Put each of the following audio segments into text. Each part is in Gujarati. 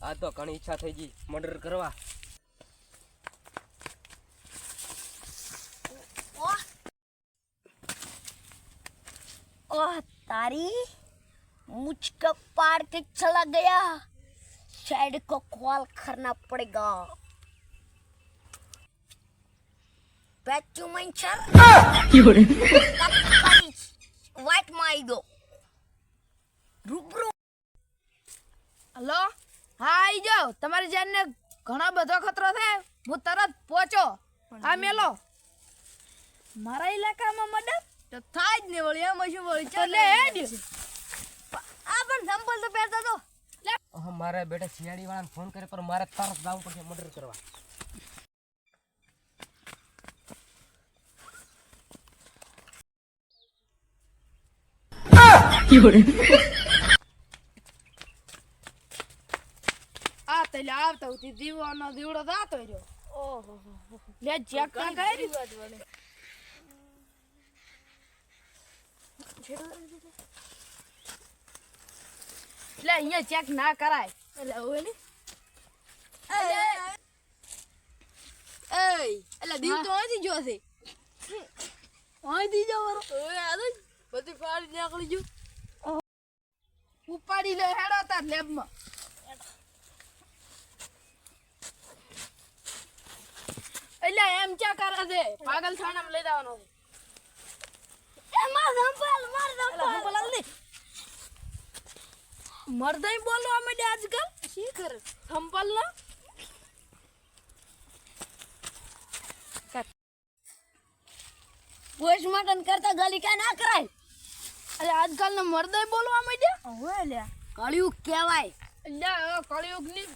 આ તો ઘણી ઈચ્છા થઈ ગઈ મર્ડર કરવા. ओह तारी मुझका पार के चला गया, शायद को कॉल करना पड़ेगा. पेचू मंचर वाइट माइदो રૂબરૂ. હલો, હા આવી જાઓ. તમારી જાનને ઘણો બધો ખતરો થાય, હું તરત પહોંચો. હા મેલો. મારા ઇલાકામાં મર્ડર તો થાય જ ને વળી, એમ શું વળી ચાલે હેડ. આ પણ સંપલ તો પહેરતો તો. મારા બેટા શિયાળી વાળાને ફોન કરે પણ મારે તરત જવું પડશે મર્ડર કરવા. આ તલે આવતો હતી દીવાનો દીવડો દાતો રહ્યો. ઓહો લે ચેક કા કરી લે અહીંયા ચેક ના કરાય. એટલે હોય ને એટલે દીવ તો અહીંથી જો છે. અહીંથી જો ઓય આ તો બધી ફાડી નીકળી ગયું. ઉપાડી લે હેડો તાર લેબમાં. એટલે એમ ચા કરે છે પાગલ થાણામાં લઈ જવાનો છે. એમાં સંપલ માર સંપલ મરદાઈ બોલવા માંડે આજકાલ. શી કરે સંપલ નો પોસ્ટમોર્ટમ કરતા ગલી કા ના કરાય. અરે આજકાલ નો મરદાઈ બોલવા માંડ્યા. હવે લે કળિયુગ કહેવાય. લે કળિયુગ ની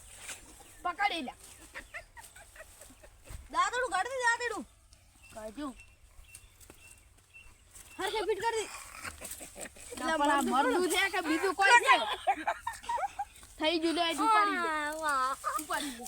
પકડી લે. દાદડું કાઢ દે દાદડું. કાઢ્યું હરખે ફિટ કરી દે. એટલે પણ આ મરદું છે કે બીજું કોઈ છે? થઈ ગયું લે ઉપાડી લે. ઉપાડી લે.